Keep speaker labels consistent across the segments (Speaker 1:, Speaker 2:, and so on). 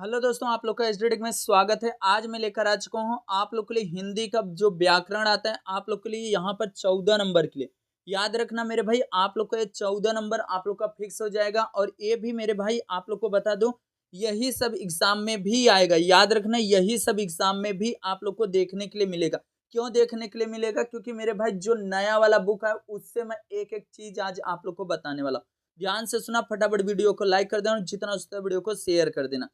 Speaker 1: Hello दोस्तों, आप लोग का एसडीटेक में स्वागत है। आज मैं लेकर आ चुका हूँ आप लोग के लिए हिंदी का जो व्याकरण आता है, आप लोग के लिए यहाँ पर 14 नंबर के लिए। याद रखना मेरे भाई, आप लोग का ये 14 नंबर आप लोग का फिक्स हो जाएगा। और ये भी मेरे भाई आप लोग को बता दूं, यही सब एग्जाम में भी आएगा। याद रखना, यही सब एग्जाम में भी आप लोग को देखने के लिए मिलेगा। क्यों देखने के लिए मिलेगा? क्योंकि मेरे भाई जो नया वाला बुक है उससे मैं एक एक चीज आज आप लोग को बताने वाला हूं। ध्यान से सुना, फटाफट वीडियो को लाइक कर देना और जितना हो सकता है वीडियो को शेयर कर देना।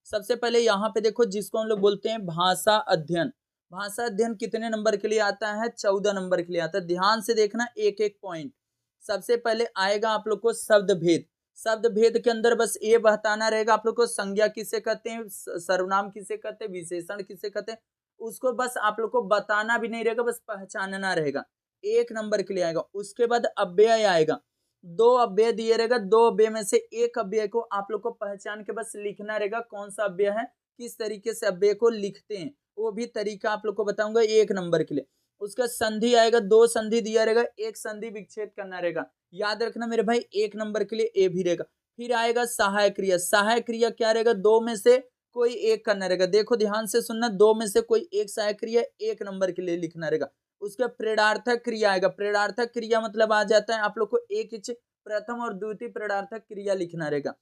Speaker 1: सबसे पहले यहाँ पे देखो, जिसको हम लोग बोलते हैं भाषा अध्ययन। भाषा अध्ययन कितने नंबर के लिए आता है? 14 नंबर के लिए आता है। ध्यान से देखना एक एक पॉइंट। सबसे पहले आएगा आप लोग को शब्द भेद। शब्द भेद के अंदर बस ये बताना रहेगा आप लोग को, संज्ञा किसे कहते हैं, सर्वनाम किसे कहते हैं, विशेषण किसे कहते हैं। उसको बस आप लोग को बताना भी नहीं रहेगा, बस पहचानना रहेगा। एक नंबर के लिए आएगा। उसके बाद अव्यय आएगा। दो अव्यय दिए रहेगा, दो अव्यय में से एक अव्यय को आप लोग को पहचान के बस लिखना रहेगा कौन सा अव्यय है, किस तरीके से अव्यय को लिखते हैं, वो भी तरीका आप लोग को बताऊंगा एक नंबर के लिए। उसका संधि आएगा, दो संधि दिया रहेगा, एक संधि विच्छेद करना रहेगा। याद रखना मेरे भाई, एक नंबर के लिए ए भी रहेगा। फिर आएगा सहायक क्रिया। सहायक क्रिया क्या रहेगा? दो में से कोई एक करना रहेगा। देखो ध्यान से सुनना, दो में से कोई एक सहायक क्रिया एक नंबर के लिए लिखना रहेगा। उसका प्रेरणार्थक क्रिया आएगा। प्रेरणार्थक क्रिया मतलब आ जाता है आप लोग को एक ही प्रथम और द्वितीय प्रेरणार्थक क्रिया लिखना रहेगा।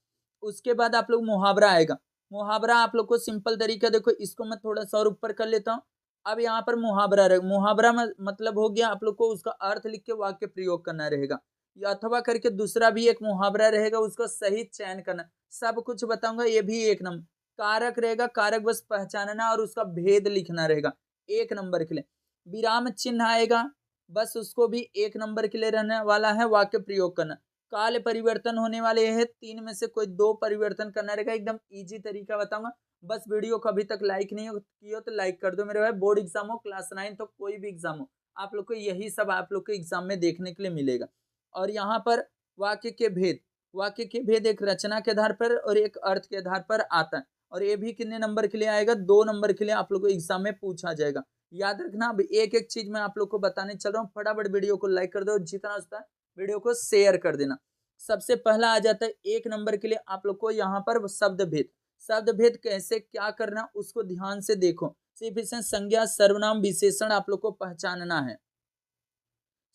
Speaker 1: उसके बाद आप लोग मुहावरा आएगा। मुहावरा आप लोग को सिंपल तरीका, देखो इसको मैं थोड़ा सा और ऊपर कर लेता हूँ। अब यहाँ पर मुहावरा रहेगा। मुहावरा में मतलब हो गया आप लोग को उसका अर्थ लिख के वाक्य प्रयोग करना रहेगा, या अथवा करके दूसरा भी एक मुहावरा रहेगा, उसका सही चयन करना। सब कुछ बताऊंगा, ये भी एक नंबर। कारक रहेगा, कारक बस पहचानना और उसका भेद लिखना रहेगा एक नंबर के लिए। विराम चिन्ह आएगा, बस उसको भी एक नंबर के लिए रहने वाला है, वाक्य प्रयोग करना। काल परिवर्तन होने वाले हैं, तीन में से कोई दो परिवर्तन करना रहेगा। एकदम इजी तरीका बताऊंगा। बस वीडियो को अभी तक लाइक नहीं किया तो लाइक कर दो मेरे भाई। बोर्ड एग्जाम हो, क्लास 9 तो कोई भी एग्जाम हो, आप लोग को यही सब आप लोग को एग्जाम में देखने के लिए मिलेगा। और यहाँ पर वाक्य के भेद। वाक्य के भेद एक रचना के आधार पर और एक अर्थ के आधार पर आता है। और ये भी कितने नंबर के लिए आएगा? 2 नंबर के लिए आप लोग को एग्जाम में पूछा जाएगा। याद रखना, अब एक एक चीज मैं आप लोग को बताने चल रहा हूँ। फटाफट वीडियो को लाइक कर दो, जितना होता है वीडियो को शेयर कर देना। सबसे पहला आ जाता है एक नंबर के लिए आप लोग को यहाँ पर शब्द भेद। शब्द भेद कैसे क्या करना उसको ध्यान से देखो। सिर्फ इसमें संज्ञा, सर्वनाम, विशेषण आप लोग को पहचानना है।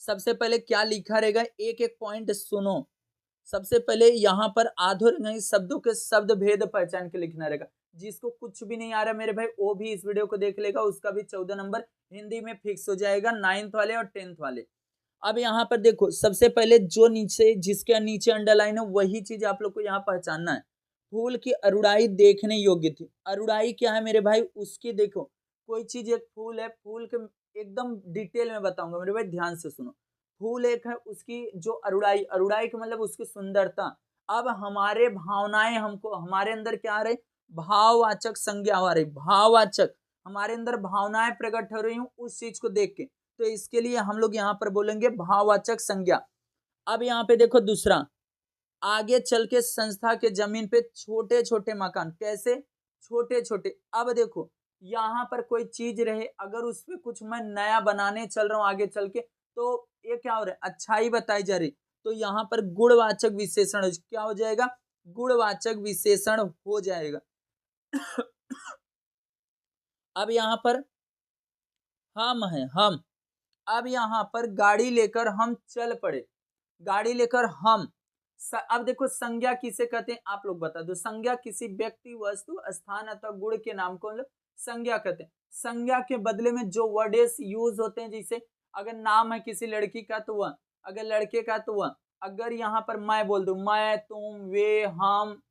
Speaker 1: सबसे पहले क्या लिखा रहेगा, एक एक पॉइंट सुनो। सबसे पहले यहाँ पर आधुनिक शब्दों के शब्द भेद पहचान के लिखना रहेगा। जिसको कुछ भी नहीं आ रहा मेरे भाई, वो भी इस वीडियो को देख लेगा, उसका भी 14 नंबर हिंदी में फिक्स हो जाएगा, 9th वाले और 10th वाले। अब यहाँ पर देखो, सबसे पहले जो नीचे जिसके नीचे अंडरलाइन है वही चीज आप लोग को यहाँ पहचानना है। फूल की अरुणाई देखने योग्य थी। अरुणाई क्या है मेरे भाई? उसकी देखो, कोई चीज एक फूल है, फूल के एकदम डिटेल में बताऊंगा मेरे भाई, ध्यान से सुनो। फूल एक है, उसकी जो अरुणाई, अरुणाई का मतलब उसकी सुंदरता। अब हमारे भावनाएं, हमको हमारे अंदर क्या आ रही? भाववाचक संज्ञा आ रही, भाववाचक हमारे अंदर भावनाएं प्रकट हो रही हूँ उस चीज को देख के। तो इसके लिए हम लोग यहाँ पर बोलेंगे भाववाचक संज्ञा। अब यहाँ पे देखो दूसरा, आगे चल के संस्था के जमीन पे छोटे छोटे मकान। कैसे छोटे छोटे? अब देखो यहाँ पर कोई चीज रहे, अगर उस पे कुछ मैं नया बनाने चल रहा हूँ आगे चल के, तो ये क्या हो रहा है? अच्छाई बताई जा रही। तो यहाँ पर गुणवाचक विशेषण क्या हो जाएगा? गुणवाचक विशेषण हो जाएगा। अब यहाँ पर हम है, हम। अब यहाँ पर गाड़ी लेकर हम चल पड़े। गाड़ी लेकर हम अब देखो, संज्ञा किसे कहते हैं आप लोग बता दो। संज्ञा किसी व्यक्ति, वस्तु, स्थान अथवा गुण के नाम को संज्ञा कहते हैं। संज्ञा के बदले में जो वर्ड्स यूज होते हैं, जैसे अगर नाम है किसी लड़की का तो वह, अगर लड़के का तो वह। अगर यहाँ पर मैं बोल दूं, मैं, तुम, वे, हम,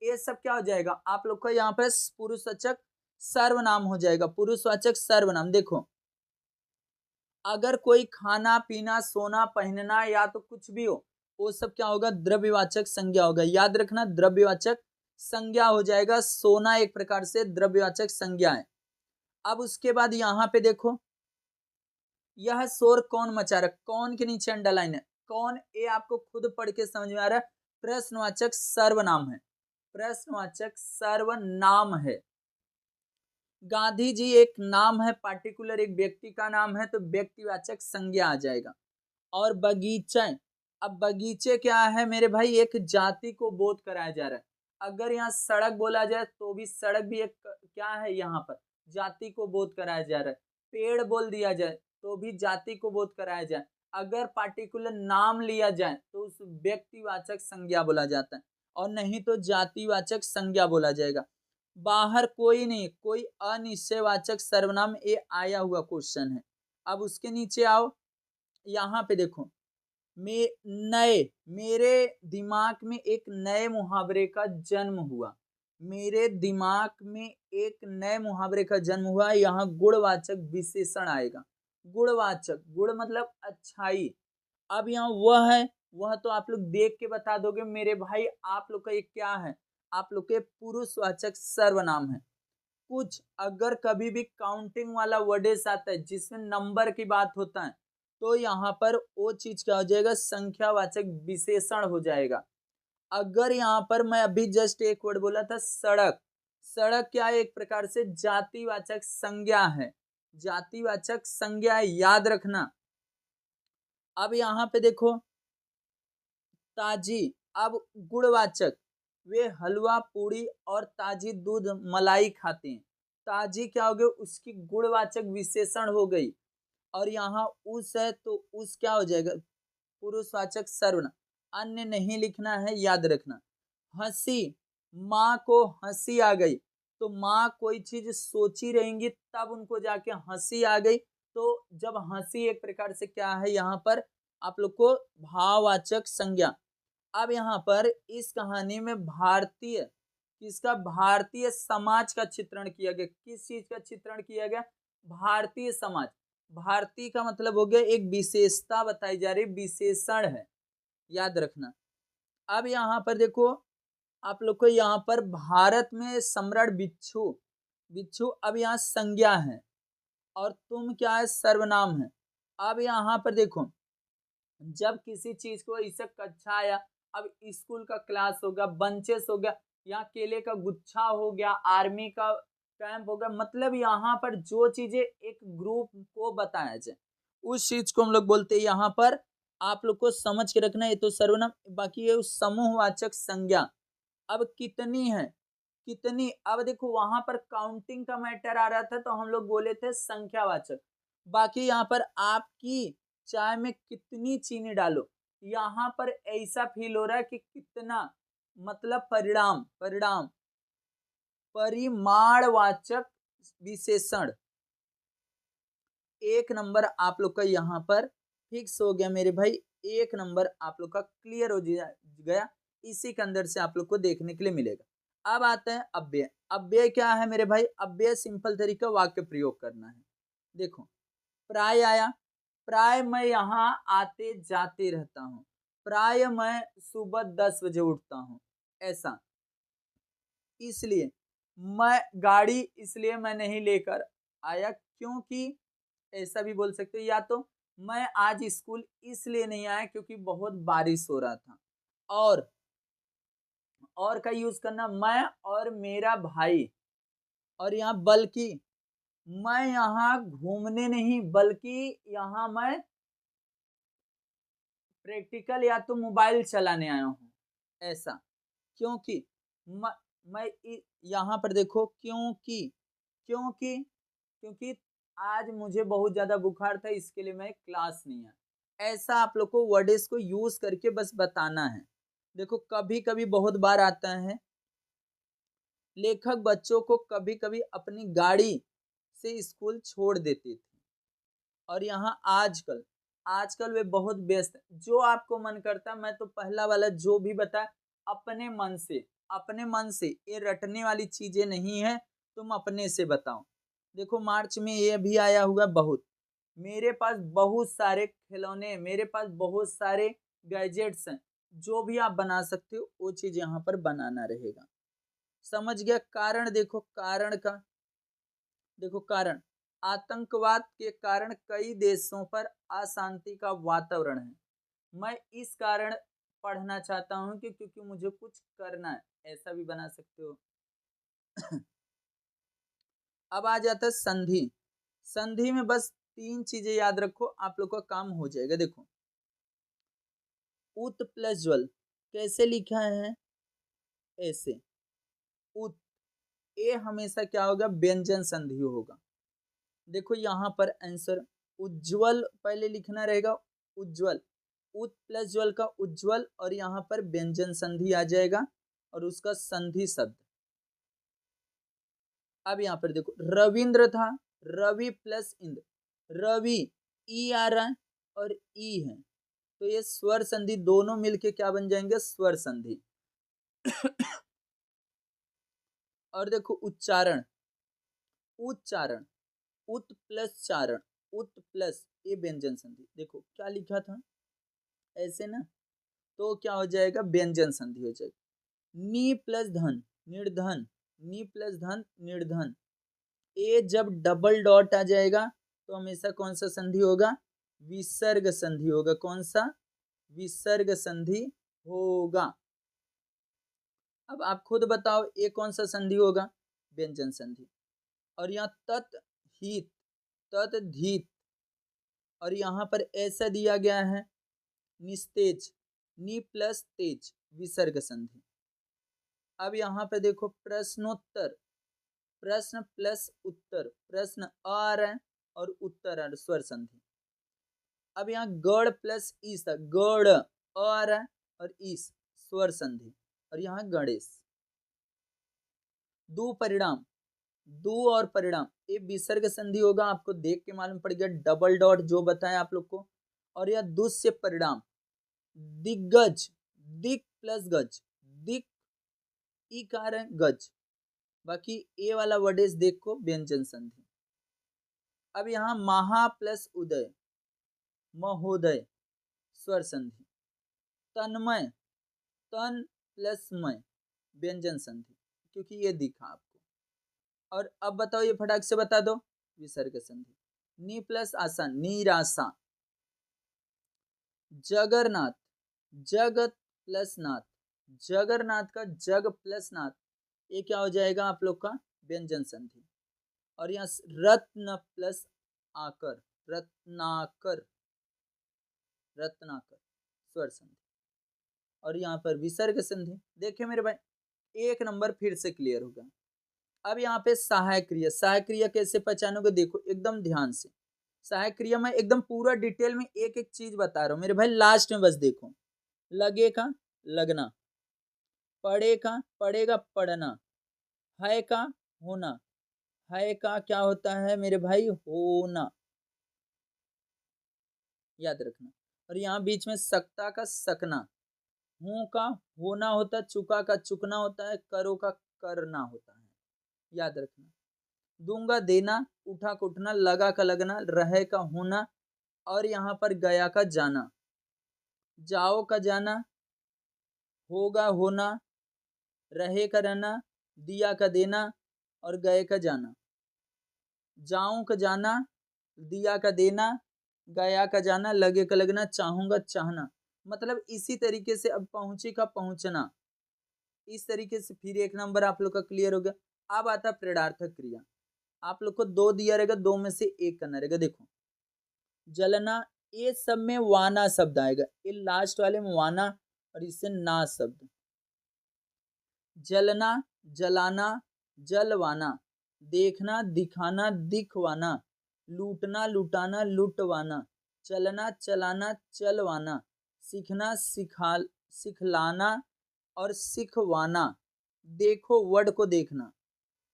Speaker 1: ये सब क्या हो जाएगा आप लोग का? यहाँ पे पुरुषवाचक सर्वनाम हो जाएगा। पुरुषवाचक सर्वनाम। देखो, अगर कोई खाना पीना, सोना, पहनना या तो कुछ भी हो, वो सब क्या होगा? द्रव्यवाचक संज्ञा होगा। याद रखना, द्रव्यवाचक संज्ञा हो जाएगा। सोना एक प्रकार से द्रव्यवाचक संज्ञा है। अब उसके बाद यहाँ पे देखो, यह शोर कौन मचा रहा? कौन के नीचे अंडरलाइन है। कौन, ये आपको खुद पढ़ के समझ में आ रहा है। प्रश्नवाचक सर्वनाम है, प्रश्नवाचक सर्वनाम है। गांधी जी एक नाम है, पार्टिकुलर एक व्यक्ति का नाम है, तो व्यक्तिवाचक संज्ञा आ जाएगा। और बगीचा, अब बगीचे क्या है मेरे भाई? एक जाति को बोध कराया जा रहा है। अगर यहाँ सड़क बोला जाए तो भी सड़क भी एक क्या है, यहाँ पर जाति को बोध कराया जा रहा है। पेड़ बोल दिया जाए तो भी जाति को बोध कराया जाए। अगर पार्टिकुलर नाम लिया जाए तो उस व्यक्तिवाचक संज्ञा बोला जाता है, और नहीं तो जातिवाचक संज्ञा बोला जाएगा। बाहर कोई नहीं, कोई अनिश्चयवाचक सर्वनाम, ये आया हुआ क्वेश्चन है। अब उसके नीचे आओ, यहाँ पे देखो, मेरे दिमाग में एक नए मुहावरे का जन्म हुआ। मेरे दिमाग में एक नए मुहावरे का जन्म हुआ। यहाँ गुणवाचक विशेषण आएगा। गुणवाचक, गुण मतलब अच्छाई। अब यहाँ वह है, वह तो आप लोग देख के बता दोगे मेरे भाई। आप लोग का ये क्या है, आप लोग के पुरुषवाचक सर्वनाम है। कुछ अगर कभी भी काउंटिंग वाला वर्डेस आता है जिसमें नंबर की बात होता है, तो यहाँ पर वो चीज क्या हो जाएगा, संख्यावाचक विशेषण हो जाएगा। अगर यहाँ पर मैं अभी जस्ट एक वर्ड बोला था सड़क, सड़क क्या है, एक प्रकार से जातिवाचक संज्ञा है। जातिवाचक संज्ञा है, याद रखना। अब यहाँ पे देखो ताजी, अब गुणवाचक, वे हलवा पूड़ी और ताजी दूध मलाई खाते हैं। ताजी क्या हो गई, उसकी गुणवाचक विशेषण हो गई। और यहाँ उस है तो उस क्या हो जाएगा, पुरुषवाचक सर्वनाम। अन्य नहीं लिखना है, याद रखना। हंसी, माँ को हंसी आ गई, तो माँ कोई चीज सोची रहेंगी तब उनको जाके हंसी आ गई। तो जब हंसी एक प्रकार से क्या है, यहाँ पर आप लोग को भाववाचक संज्ञा। अब यहाँ पर इस कहानी में भारतीय, किसका, भारतीय समाज का चित्रण किया गया। किस चीज का चित्रण किया गया, भारतीय समाज। भारतीय का मतलब हो गया एक विशेषता बताई जा रही, विशेषण है, याद रखना। अब यहाँ पर देखो, आप लोग को यहाँ पर भारत में सम्राट बिच्छू, बिच्छू अब यहाँ संज्ञा है, और तुम क्या है, सर्वनाम है। अब यहाँ पर देखो, जब किसी चीज को इसे कक्षा आया, अब स्कूल का क्लास हो गया, बंचेस हो गया, या केले का गुच्छा हो गया, आर्मी का कैंप हो गया, मतलब यहाँ पर जो चीजें एक ग्रुप को बताया जाए उस चीज को हम लोग बोलते हैं। यहाँ पर आप लोग को समझ के रखना, ये तो सर्वनाम, बाकी ये समूहवाचक संज्ञा। अब कितनी है, कितनी, अब देखो वहां पर काउंटिंग का मैटर आ रहा था तो हम लोग बोले थे संख्यावाचक। बाकी यहाँ पर आपकी चाय में कितनी चीनी डालो, यहाँ पर ऐसा फील हो रहा है कि कितना, मतलब परिणाम, परिणाम, परिमाणवाचक विशेषण। एक नंबर आप लोग का यहाँ पर फिक्स हो गया मेरे भाई, एक नंबर आप लोग का क्लियर हो गया। इसी के अंदर से आप लोग को देखने के लिए मिलेगा। अब आता है अव्यय। अव्यय क्या है मेरे भाई, अव्यय सिंपल तरीका वाक्य प्रयोग करना है। देखो, प्राय आया, प्राय मैं यहाँ आते जाते रहता हूँ, प्राय मैं सुबह 10 बजे उठता हूँ, ऐसा। इसलिए मैं गाड़ी, इसलिए मैं नहीं लेकर आया क्योंकि, ऐसा भी बोल सकते हो, या तो मैं आज स्कूल इसलिए नहीं आया क्योंकि बहुत बारिश हो रहा था। और का यूज करना, मैं और मेरा भाई, और यहाँ बल्कि, मैं यहाँ घूमने नहीं बल्कि यहाँ मैं प्रैक्टिकल या तो मोबाइल चलाने आया हूँ, ऐसा। क्योंकि मैं यहाँ पर देखो, क्योंकि, क्योंकि, क्योंकि आज मुझे बहुत ज्यादा बुखार था इसके लिए मैं क्लास नहीं आया। ऐसा आप लोग को वर्ड्स को यूज करके बस बताना है। देखो कभी कभी बहुत बार आता है, लेखक बच्चों को कभी कभी अपनी गाड़ी से स्कूल छोड़ देते थे, और यहाँ आजकल, आजकल वे बहुत व्यस्त है। जो आपको मन करता, मैं तो पहला वाला जो भी बता, अपने मन से, अपने मन से, ये रटने वाली चीजें नहीं है, तुम अपने से बताओ। देखो मार्च में ये भी आया हुआ बहुत, मेरे पास बहुत सारे खिलौने, मेरे पास बहुत सारे गैजेट्स हैं, जो भी आप बना सकते हो वो चीज यहाँ पर बनाना रहेगा। समझ गया। कारण देखो, कारण का देखो, कारण आतंकवाद के कारण कई देशों पर अशांति का वातावरण है। मैं इस कारण पढ़ना चाहता हूं कि क्योंकि मुझे कुछ करना है, ऐसा भी बना सकते हो। अब आ जाता है संधि। संधि में बस 3 चीजें याद रखो, आप लोग का काम हो जाएगा। देखो, उत प्लस ज्वल कैसे लिखा है, ऐसे, उत, ए हमेशा क्या होगा, व्यंजन संधि होगा। देखो यहाँ पर आंसर उज्जवल पहले लिखना रहेगा, उज्जवल, उत प्लस ज्वल का उज्जवल, और यहाँ पर व्यंजन संधि आ जाएगा और उसका संधि शब्द। अब यहाँ पर देखो रविंद्र था, रवि प्लस इंद्र, रवि ई आ रहा है और ई है, तो ये स्वर संधि दोनों मिलके क्या बन जाएंगे, स्वर संधि। और देखो उच्चारण, उच्चारण, उत प्लस चारण, उत प्लस ये व्यंजन संधि, देखो क्या लिखा था ऐसे ना, तो क्या हो जाएगा, व्यंजन संधि हो जाएगा। नी प्लस धन, निर्धन, नी प्लस धन, निर्धन, ए जब डबल डॉट आ जाएगा तो हमेशा कौन सा संधि होगा, विसर्ग संधि होगा। कौन सा, विसर्ग संधि होगा। अब आप खुद बताओ ये कौन सा संधि होगा, व्यंजन संधि। और यहाँ तत् हित, तत् धीत, और यहाँ पर ऐसा दिया गया है निस्तेज, नी प्लस तेज, विसर्ग संधि। अब यहाँ पे देखो प्रश्नोत्तर, प्रश्न प्लस उत्तर, प्रश्न आ रहा है और उत्तर आ रहा है, स्वर संधि। अब यहाँ गढ़ प्लस ईस, गढ़ आ रहा है और ईस, स्वर संधि, और यहाँ गणेश। दो परिणाम, दो और परिणाम, ये विसर्ग संधि होगा, आपको देख के मालूम पड़ गया, डबल डॉट जो बताया आप लोग को। और यह दुष्य परिणाम, दिग्गज, दिक प्लस गज, दिक ई का रहा है गज, बाकी ए वाला वर्डेज देखो व्यंजन संधि। अब यहाँ महा प्लस उदय, महोदय, स्वर संधि। तन्मय, तन प्लस मय, व्यंजन संधि, क्योंकि ये दिखा आपको। और अब बताओ ये फटाक से बता दो, विसर्ग संधि। नी प्लस आशा, निराशा। जगरनाथ, जगत प्लस नाथ, जगरनाथ का जग प्लस नाथ, ये क्या हो जाएगा आप लोग का, व्यंजन संधि। और यहाँ रत्न प्लस आकर, रत्नाकर, रत्नाकर, स्वर संधि। और यहाँ पर विसर्ग संधि। देखिए मेरे भाई, एक नंबर फिर से क्लियर होगा। अब यहाँ पे सहायक क्रिया, सहायक क्रिया कैसे पहचानोगे, देखो एकदम ध्यान से। सहायक क्रिया में एकदम पूरा डिटेल में एक एक चीज बता रहा हूँ मेरे भाई, लास्ट में बस देखो। लगे का लगना, पड़े का पड़ेगा पढ़ना, है का होना, है का क्या होता है मेरे भाई, होना, याद रखना। और यहाँ बीच में सकता का सकना, हूं का होना होता है, चुका का चुकना होता है, करो का करना होता है, याद रखना। दूंगा देना, उठा का उठना, लगा का लगना, रहे का होना, और यहाँ पर गया का जाना, जाओ का जाना, होगा होना, रहे का रहना, दिया का देना, और गए का जाना। जाऊं का जाना, दिया का देना, गया का जाना, लगे का लगना, चाहूंगा चाहना। मतलब इसी तरीके से अब पहुंची का पहुंचना, इस तरीके से फिर एक नंबर आप लोग का क्लियर हो गया। अब आता प्रेरणार्थक क्रिया, आप लोग को दो दिया रहेगा, दो में से एक करना रहेगा। देखो जलना, ये सब में वाना शब्द आएगा, ये लास्ट वाले में वाना और इससे ना शब्द। जलना, जलाना, जलवाना, देखना, दिखाना, दिखवाना, लूटना, लुटाना, लुटवाना, चलना, चलाना, चलवाना, सीखना, सिखलाना और सिखवाना। देखो वर्ड को देखना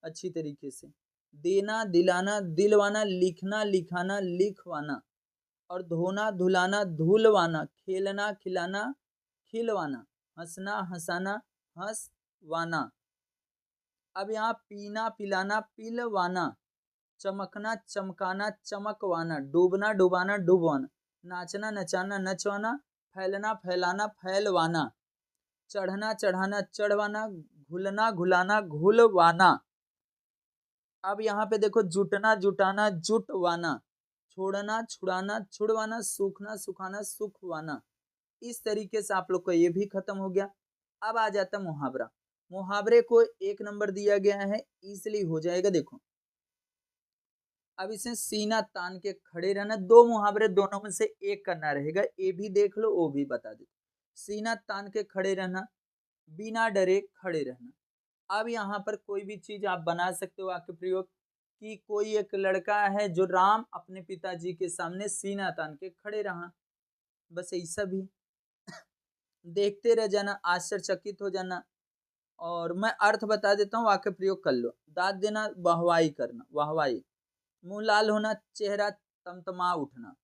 Speaker 1: अच्छी तरीके से, देना, दिलाना, दिलवाना, लिखना, लिखाना, लिखवाना, और धोना, धुलाना, धुलवाना, खेलना, खिलाना, खिलवाना, हंसना, हंसाना, हंसवाना। अब यहाँ पीना, पिलाना, पिलवाना, चमकना, चमकाना, चमकवाना, डूबना, डुबाना, डुबवाना, नाचना, नचाना, नचवाना, फैलना, फैलाना, फैलवाना, चढ़ना, चढ़ाना, चढ़वाना, घुलना, घुलाना, घुलवाना। अब यहाँ पे देखो जुटना, जुटाना, जुटवाना, छोड़ना, छुड़ाना, छुड़वाना, सूखना, सुखाना, सुखवाना। इस तरीके से आप लोग को ये भी खत्म हो गया। अब आ जाता मुहावरा। मुहावरे को एक नंबर दिया गया है, इजिली हो जाएगा। देखो अब इसे सीना तान के खड़े रहना, दो मुहावरे दोनों में से एक करना रहेगा, ये भी देख लो वो भी बता दो। सीना तान के खड़े रहना, बिना डरे खड़े रहना, अब यहाँ पर कोई भी चीज आप बना सकते हो वाक्य प्रयोग कि कोई एक लड़का है जो राम अपने पिताजी के सामने सीना तान के खड़े रहा, बस ऐसा भी। देखते रह जाना, आश्चर्यचकित हो जाना। और मैं अर्थ बता देता हूँ, वाक्य प्रयोग कर लो। दाद देना, वाहवाही करना, वाहवाही। मुंह लाल होना, चेहरा तमतमा उठना,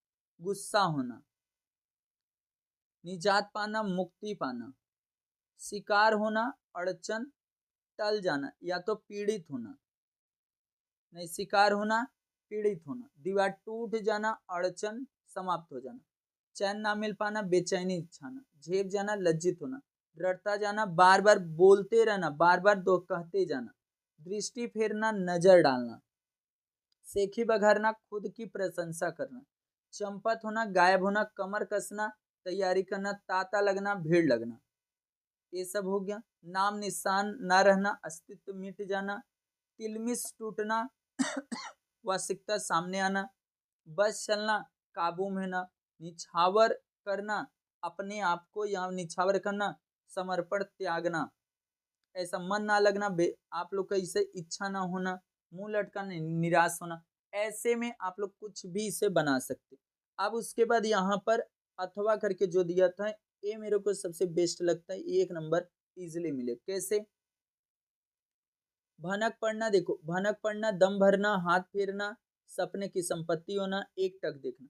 Speaker 1: गुस्सा होना। निजात पाना, मुक्ति पाना। शिकार होना, अड़चन टल जाना या तो पीड़ित होना। नहीं, शिकार होना, पीड़ित होना। दीवार टूट जाना, अड़चन समाप्त हो जाना। चैन ना मिल पाना, बेचैनी छाना। झेप जाना, लज्जित होना। डरता जाना, बार बार बोलते रहना, बार बार दो कहते जाना। दृष्टि फेरना, नजर डालना। सेखी बघारना, खुद की प्रशंसा करना। चंपत होना, गायब होना, कमर कसना, तैयारी करना, तांता लगना, भीड़ लगना। ये सब हो गया। नाम निशान ना रहना, अस्तित्व मिट जाना। तिलमिस टूटना, वास्तविकता सामने आना। बस चलना, काबू में ना। निछावर करना, अपने आप को या निछावर करना, समर्पण त्यागना। ऐसा मन ना लगना, आप लोग का इसे इच्छा ना होना। मुंह लटकाना, निराश होना। ऐसे में आप लोग कुछ भी इसे बना सकते। अब उसके बाद यहाँ पर अथवा करके जो दिया था, ये मेरे को सबसे बेस्ट लगता है, 1 नंबर इजिली मिले। कैसे? भनक पड़ना, देखो भनक पड़ना, दम भरना, हाथ फेरना, सपने की संपत्ति होना, एक टक देखना।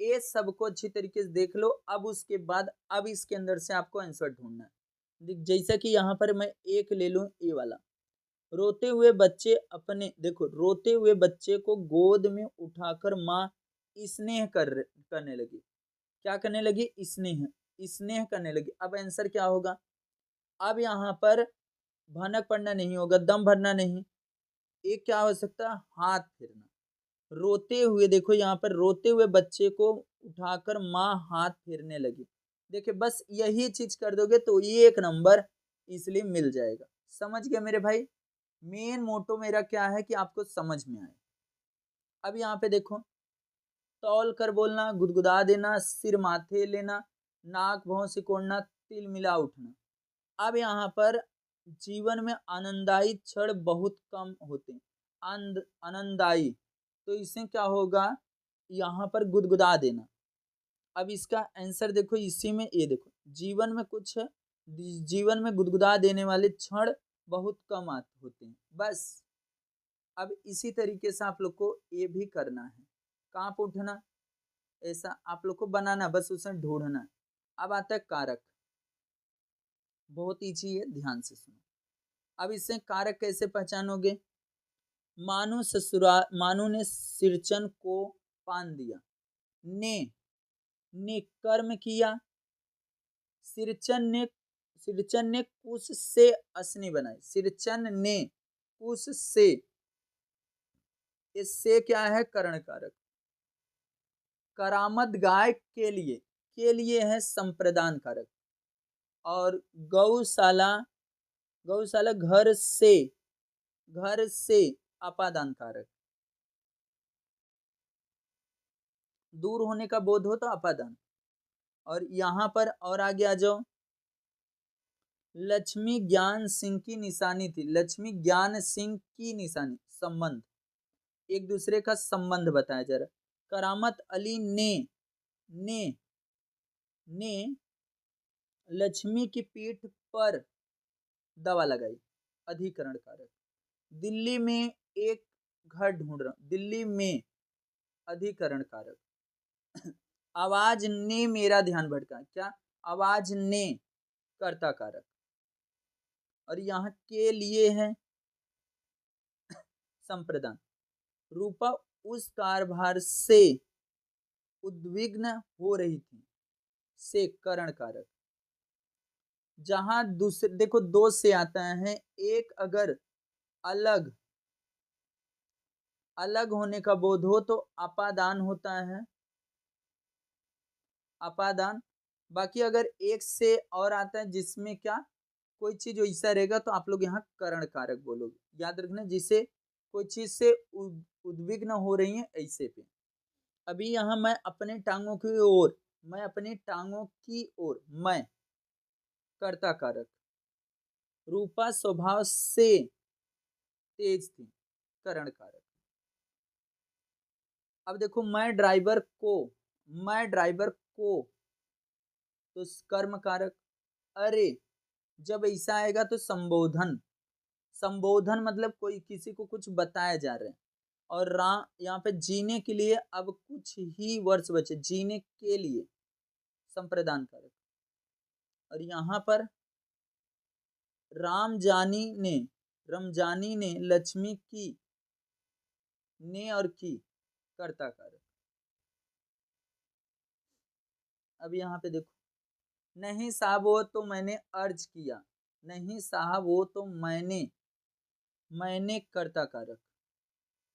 Speaker 1: ये सबको अच्छी तरीके से देख लो। अब उसके बाद अब इसके अंदर से आपको आंसर ढूंढना है। जैसा कि यहाँ पर मैं एक ले लूं, ये वाला। रोते हुए बच्चे अपने, देखो रोते हुए बच्चे को गोद में उठाकर माँ स्नेह करने लगी। क्या करने लगी? स्नेह, स्नेह करने लगी। अब आंसर क्या होगा? अब यहाँ पर भनक पड़ना नहीं होगा, दम भरना नहीं। एक क्या हो सकता है? हाथ फेरना। रोते हुए, देखो यहाँ पर रोते हुए बच्चे को उठाकर माँ हाथ फेरने लगी। देखिए बस यही चीज कर दोगे तो ये 1 नंबर इसलिए मिल जाएगा। समझ गया मेरे भाई? मेन मोटो मेरा क्या है कि आपको समझ में आए। अब यहाँ पे देखो, तौल कर बोलना, गुदगुदा देना, सिर माथे लेना, नाक भौं सिकोड़ना, तिल मिला उठना। अब यहाँ पर जीवन में आनंददायी क्षण बहुत कम होते हैं। आनंददायी, तो इससे क्या होगा? यहाँ पर गुदगुदा देना। अब इसका आंसर देखो, इसी में ये देखो, जीवन में कुछ है, जीवन में गुदगुदा देने वाले क्षण बहुत कम होते हैं, बस। अब इसी तरीके से आप लोग को ये भी करना है। कहाँ पे उठना? ऐसा आप लोग को बनाना, बस उसे ढूंढना है। अब आता है कारक। बहुत ईजी है, ध्यान से सुनो। अब इससे कारक कैसे पहचानोगे? मानू ने सिरचन को पान दिया। ने कर्म किया। सिरचन ने कुश से असनी बनाई। सिरचन ने कुश से, इससे क्या है? करण कारक। करामत गाय के लिए है संप्रदान कारक। और गौशाला, गौशाला घर से अपादान कारक। दूर होने का बोध हो तो अपादान। और यहाँ पर और आगे आ जाओ, लक्ष्मी ज्ञान सिंह की निशानी थी। लक्ष्मी ज्ञान सिंह की निशानी, संबंध, एक दूसरे का संबंध बताया जा रहा। करामत अली ने ने लक्ष्मी की पीठ पर दवा लगाई, अधिकरण कारक। दिल्ली में एक घर ढूंढ रहा हूं, दिल्ली में, अधिकरण कारक। आवाज ने मेरा ध्यान भटका। क्या? आवाज ने, कर्ता कारक। और यहाँ के लिए है संप्रदान। रूपा उस कारभार से उद्विग्न हो रही थी, से करण कारक। जहां दूसरे, देखो दो से आता है, एक अगर अलग अलग होने का बोध हो तो अपादान होता है, अपादान। बाकी अगर एक से और आता है जिसमें क्या कोई चीज ऐसा रहेगा तो आप लोग यहाँ करण कारक बोलोगे। याद रखना, जिसे कोई चीज से उद्विग्न हो रही है, ऐसे पे। अभी यहाँ मैं अपने टांगों की ओर, मैं अपनी टांगों की ओर, मैं कर्ता कारक। रूपा स्वभाव से तेज थी, करण कारक। अब देखो मैं ड्राइवर को तो कर्म कारक। अरे जब ऐसा आएगा तो संबोधन, संबोधन मतलब कोई किसी को कुछ बताया जा रहा है। और यहाँ पे जीने के लिए अब कुछ ही वर्ष बचे, जीने के लिए संप्रदान कारक। और यहाँ पर रमजानी ने लक्ष्मी की, ने और की कर्ता कारक। अब यहाँ पे देखो, नहीं साहब वो तो मैंने अर्ज किया, नहीं साहब वो तो मैंने कर्ता कारक।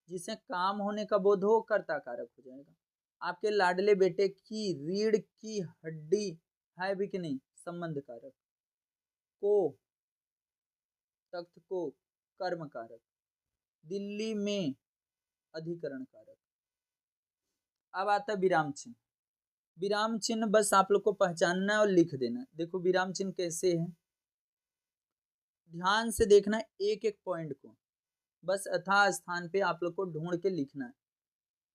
Speaker 1: जिसे काम होने का बोध हो कर्ता कारक हो जाएगा। आपके लाडले बेटे की रीढ़ की हड्डी है भी कि नहीं, संबंध कारक। को, तख्त को कर्म कारक। दिल्ली में अधिकरण कारक। अब आता विराम चिन्ह। विराम चिन्ह बस आप लोग को पहचानना है और लिख देना। देखो विराम चिन्ह कैसे है, ध्यान से देखना एक एक पॉइंट को, बस अथाह स्थान पे आप लोग को ढूंढ के लिखना है।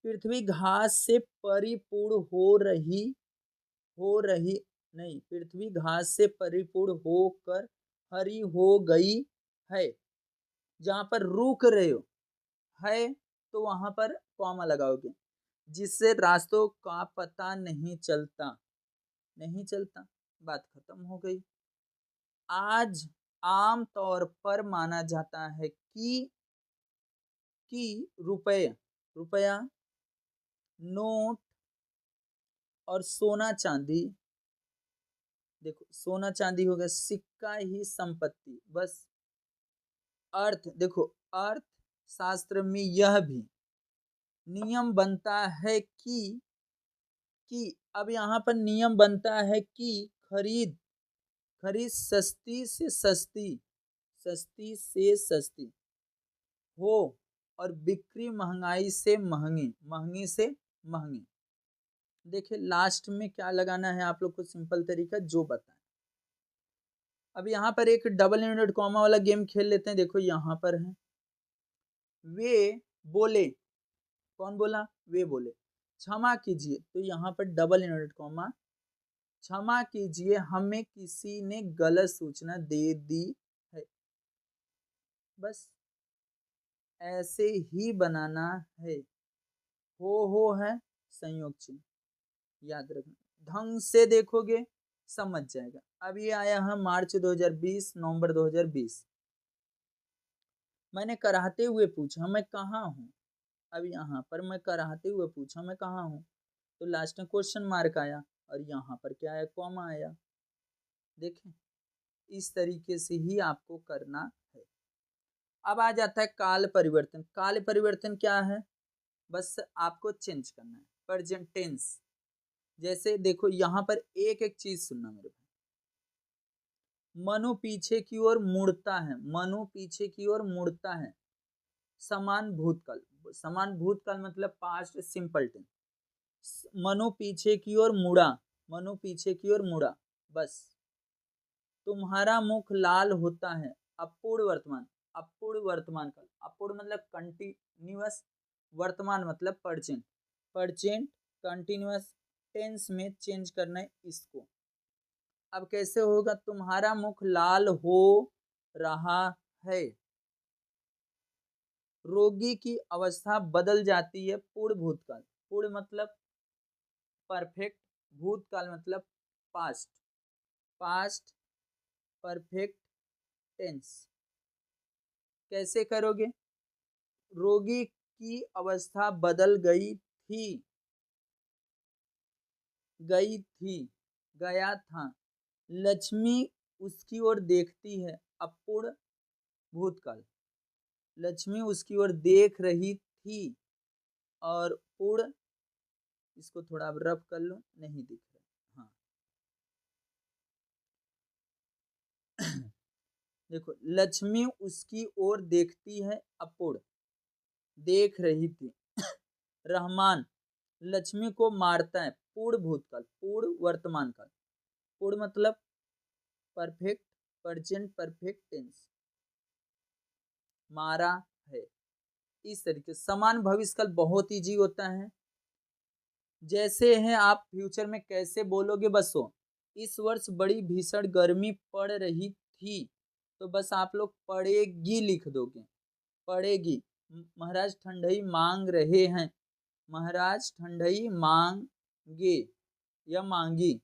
Speaker 1: पृथ्वी घास से परिपूर्ण पृथ्वी घास से परिपूर्ण होकर हरी हो गई है। जहां पर रुक रहे हो है तो वहां पर कॉमा लगाओगे, जिससे रास्तों का पता नहीं चलता, बात खत्म हो गई। आज आम तौर पर माना जाता है कि रुपया, नोट और सोना चांदी, देखो सोना चांदी हो गया, सिक्का ही संपत्ति। बस अर्थ देखो, अर्थ शास्त्र में यह भी नियम बनता है कि अब यहाँ पर नियम बनता है कि खरीद सस्ती से सस्ती हो और बिक्री महंगी से महंगी। देखिए लास्ट में क्या लगाना है आप लोग को, सिंपल तरीका जो बताएं। अब यहाँ पर एक डबल यूनिट कॉमा वाला गेम खेल लेते हैं। देखो यहाँ पर है, वे बोले, कौन बोला, वे बोले क्षमा कीजिए, तो यहाँ पर डबल यूनिट कॉमा, क्षमा कीजिए हमें किसी ने गलत सूचना दे दी है। बस ऐसे ही बनाना है। हो है संयोग चिन्ह, याद रखना, ढंग से देखोगे समझ जाएगा। अब ये आया है मार्च 2020, नवंबर 2020। मैंने कराहते हुए पूछा मैं कहाँ हूँ। अब यहाँ पर मैं कराहते हुए पूछा मैं कहाँ हूँ, तो लास्ट में क्वेश्चन मार्क आया और यहाँ पर क्या आया, कॉमा आया। देखें इस तरीके से ही आपको करना है। अब आ जाता है काल परिवर्तन। काल परिवर्तन क्या है, बस आपको चेंज करना है प्रेजेंट टेंस। जैसे देखो यहाँ पर एक एक चीज सुनना मेरे भाई। मनु पीछे की ओर मुड़ता है, मनु पीछे की ओर मुड़ता है, समान भूतकाल, समान भूतकाल मतलब पास्ट सिंपल टेंस। मनु पीछे की ओर मुड़ा, मनु पीछे की ओर मुड़ा। बस तुम्हारा मुख लाल होता है, अपूर्ण वर्तमान, अपूर्ण वर्तमान काल, अपूर्ण मतलब कंटिन्यूअस, वर्तमान मतलब प्रेजेंट कंटिन्यूअस टेंस में चेंज करना है इसको। अब कैसे होगा, तुम्हारा मुख लाल हो रहा है, रोगी की अवस्था बदल जाती है, पूर्ण भूतकाल, पूर्ण मतलब परफेक्ट, भूतकाल मतलब पास्ट परफेक्ट टेंस। कैसे करोगे, रोगी की अवस्था बदल गई थी, गया था, लक्ष्मी उसकी ओर देखती है, अपूर्ण भूतकाल, लक्ष्मी उसकी ओर देख रही थी। और पूर्ण, इसको थोड़ा अब रफ कर लो, नहीं दिख रहा, हाँ देखो लक्ष्मी उसकी ओर देखती है, अपूर्ण, देख रही थी। रहमान लक्ष्मी को मारता है, पूर्ण भूतकाल, पूर्ण वर्तमान काल, पूर्ण मतलब परफेक्ट प्रेजेंट परफेक्ट टेंस, मारा है। इस तरीके समान भविष्य काल बहुत इजी होता है। जैसे हैं आप फ्यूचर में कैसे बोलोगे, बस हो इस वर्ष बड़ी भीषण गर्मी पड़ रही थी, तो बस आप लोग पड़ेगी लिख दोगे, पड़ेगी। महाराज ठंडई मांग रहे हैं, महाराज ठंडई मांगे या मांगी।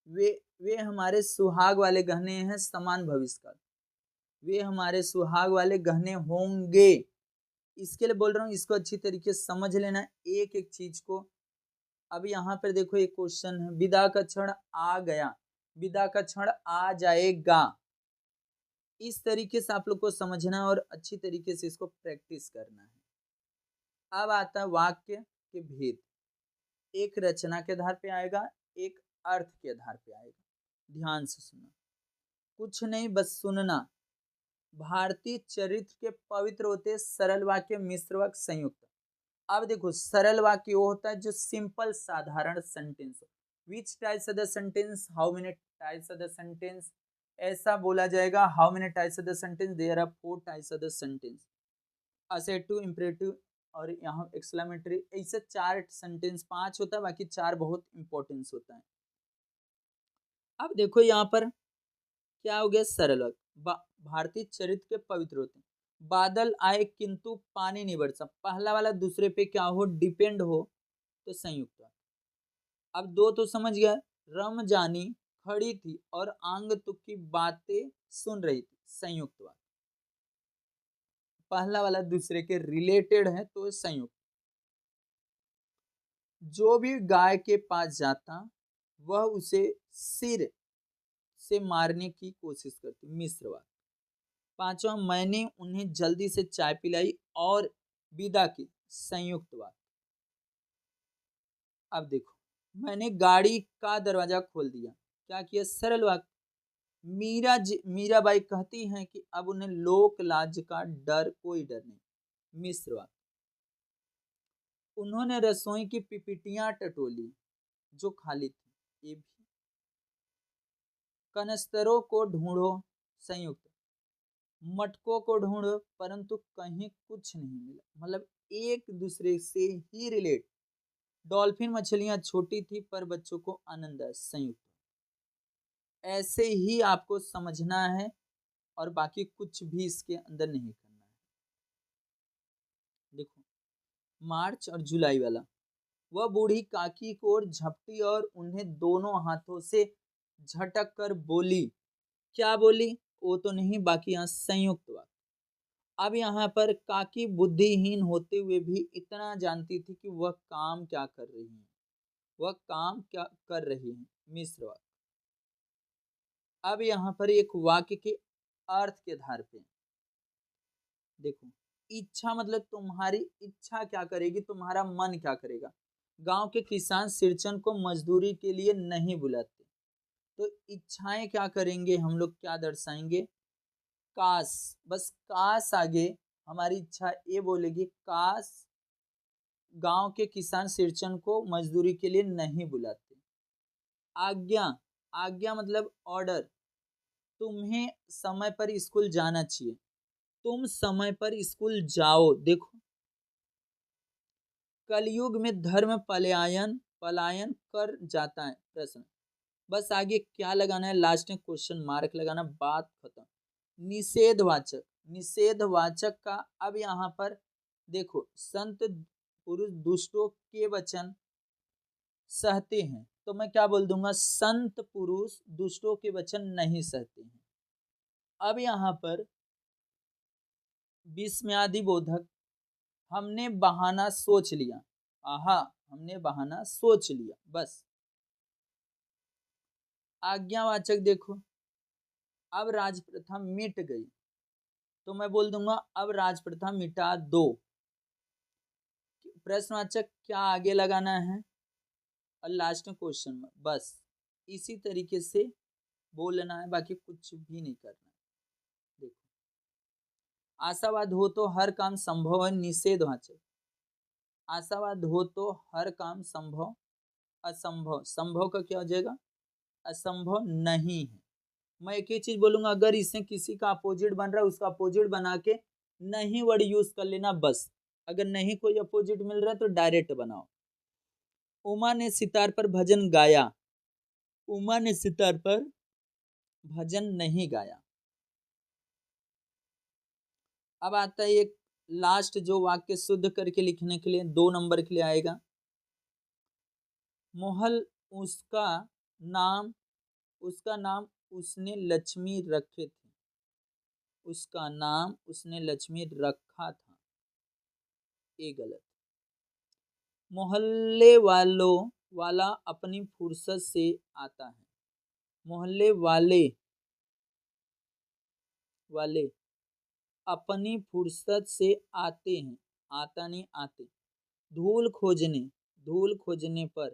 Speaker 1: वे हमारे सुहाग वाले गहने हैं, समान भविष्य काल। वे हमारे सुहाग वाले गहने होंगे, इसके लिए बोल रहा हूं, इसको अच्छी तरीके से समझ लेना एक एक चीज को। अब यहाँ पर देखो एक क्वेश्चन है, विदा का क्षण आ गया, विदा का क्षण आ जाएगा। इस तरीके से आप लोग को समझना और अच्छी तरीके से इसको प्रैक्टिस करना है। अब आता है वाक्य के भेद, एक रचना के आधार पे आएगा, एक अर्थ के आधार पे आएगा। ध्यान से सुनना, कुछ नहीं बस सुनना। भारतीय चरित्र के पवित्र होते सरल वाक्य, मिश्र वाक्य, संयुक्त। अब देखो सरल वाक्य वो होता है जो सिंपल साधारण sentence. Which types of the sentence, how many types of the sentence, ऐसा बोला जाएगा। How many types of the sentence, there are 4 types of the sentence, assertive, imperative और यहाँ एक्सक्लेमेटरी। ऐसे 4 सेंटेंस, 5 होता है, बाकी 4 बहुत इंपॉर्टेंस होता है। अब देखो यहाँ पर क्या हो गया, सरल वाक्य। भारतीय चरित्र के पवित्र होते हैं, बादल आए किंतु पानी नहीं बरसा, पहला वाला दूसरे पे क्या हो, डिपेंड हो, तो संयुक्त वाक्य। अब दो तो समझ गया, रम जानी खड़ी थी और आंग तुक की बातें सुन रही थी, संयुक्त वाक्य। पहला वाला दूसरे के रिलेटेड है तो संयुक्त। जो भी गाय के पास जाता वह उसे सिर से मारने की कोशिश करती, मिश्र वाक्य। पांचवा, मैंने उन्हें जल्दी से चाय पिलाई और विदा की, संयुक्त वाक्य। अब देखो, मैंने गाड़ी का दरवाजा खोल दिया, क्या किया, सरल वाक्य। मीराबाई कहती हैं कि अब उन्हें लोक लाज का डर कोई डर नहीं, मिश्र वाक्य। उन्होंने रसोई की पिपिटियां टटोली जो खाली थी, ये भी। कनस्तरों को ढूंढो, संयुक्त। मटकों को ढूंढो परंतु कहीं कुछ नहीं मिला, मतलब एक दूसरे से ही रिलेट। डॉल्फिन मछलियां छोटी थी पर बच्चों को आनंद आया, संयुक्त। ऐसे ही आपको समझना है और बाकी कुछ भी इसके अंदर नहीं करना है। देखो मार्च और जुलाई वाला, वह बूढ़ी काकी को ओर झपटी और उन्हें दोनों हाथों से झटक कर बोली, क्या बोली वो तो नहीं, बाकी यहाँ संयुक्त वाक्य। अब यहाँ पर काकी बुद्धिहीन होते हुए भी इतना जानती थी कि वह काम क्या कर रही है, वह काम क्या कर रही है, मिश्र वाक्य। अब यहाँ पर एक वाक्य के अर्थ के आधार पे देखो, इच्छा मतलब तुम्हारी इच्छा क्या करेगी, तुम्हारा मन क्या करेगा। गांव के किसान सिरचन को मजदूरी के लिए नहीं बुलाते, तो इच्छाएं क्या करेंगे, हम लोग क्या दर्शाएंगे, काश। बस काश आगे हमारी इच्छा ये बोलेगी, काश गांव के किसान सिरचन को मजदूरी के लिए नहीं बुलाते। आज्ञा, आज्ञा मतलब ऑर्डर, तुम्हें समय पर स्कूल जाना चाहिए, तुम समय पर स्कूल जाओ। देखो कलयुग में धर्म पलायन पलायन कर जाता है, प्रश्न। बस आगे क्या लगाना है, लास्ट में क्वेश्चन मार्क लगाना, बात खत्म। निषेधवाचक, निषेधवाचक का अब यहाँ पर देखो, संत पुरुष दुष्टों के वचन सहते हैं, तो मैं क्या बोल दूंगा, संत पुरुष दुष्टों के वचन नहीं सहते हैं। अब यहाँ पर विस्मयादि बोधक, हमने बहाना सोच लिया, आहा हमने बहाना सोच लिया, बस। आज्ञावाचक देखो, अब राजप्रथा मिट गई, तो मैं बोल दूंगा अब राजप्रथा मिटा दो। प्रश्नवाचक क्या आगे लगाना है और लास्ट में क्वेश्चन में, बस इसी तरीके से बोलना है, बाकी कुछ भी नहीं करना है। देखो आशावाद हो तो हर काम संभव है, निषेधवाचक। आशावाद हो तो हर काम संभव, असंभव, संभव का क्या हो जाएगा, असंभव नहीं है। मैं एक ही चीज बोलूंगा, अगर इससे किसी का अपोजिट बन रहा है उसका अपोजिट बना के नहीं वर्ड यूज कर लेना बस। अगर नहीं कोई अपोजिट मिल रहा है तो डायरेक्ट बनाओ। उमा ने सितार पर भजन गाया, उमा ने सितार पर भजन नहीं गाया। अब आता है एक लास्ट जो वाक्य शुद्ध करके लिखने के लिए 2 नंबर के लिए आएगा। मोहल उसका नाम, उसका नाम उसने लक्ष्मी रखे थे, उसका नाम उसने लक्ष्मी रखा था, ये गलत। मोहल्ले वालों वाला अपनी फुर्सत से आता है, मोहल्ले वाले वाले अपनी फुर्सत से आते हैं, आता नहीं आते। धूल खोजने, धूल खोजने पर,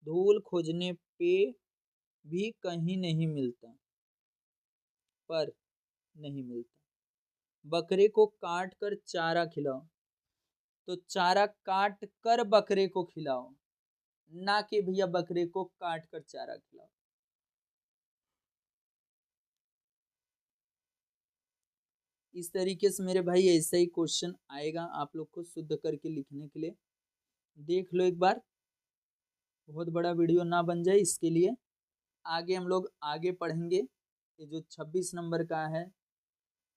Speaker 1: धूल खोजने पे भी कहीं नहीं मिलता, पर नहीं मिलता। बकरे को काट कर चारा खिलाओ, तो चारा काट कर बकरे को खिलाओ, ना कि भैया बकरे को काट कर चारा खिलाओ। इस तरीके से मेरे भाई ऐसा ही क्वेश्चन आएगा आप लोग को शुद्ध करके लिखने के लिए। देख लो एक बार, बहुत बड़ा वीडियो ना बन जाए इसके लिए। आगे हम लोग आगे पढ़ेंगे। ये जो 26 नंबर का है,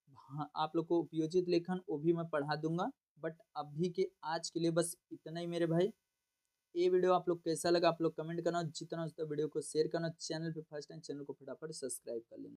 Speaker 1: हाँ, आप लोग को उपयोजित लेखन वो भी मैं पढ़ा दूंगा। बट अभी के आज के लिए बस इतना ही मेरे भाई। ये वीडियो आप लोग कैसा लगा आप लोग कमेंट करना, जितना उतना वीडियो को शेयर करना, चैनल पे फर्स्ट टाइम चैनल को फटाफट सब्सक्राइब कर लेना।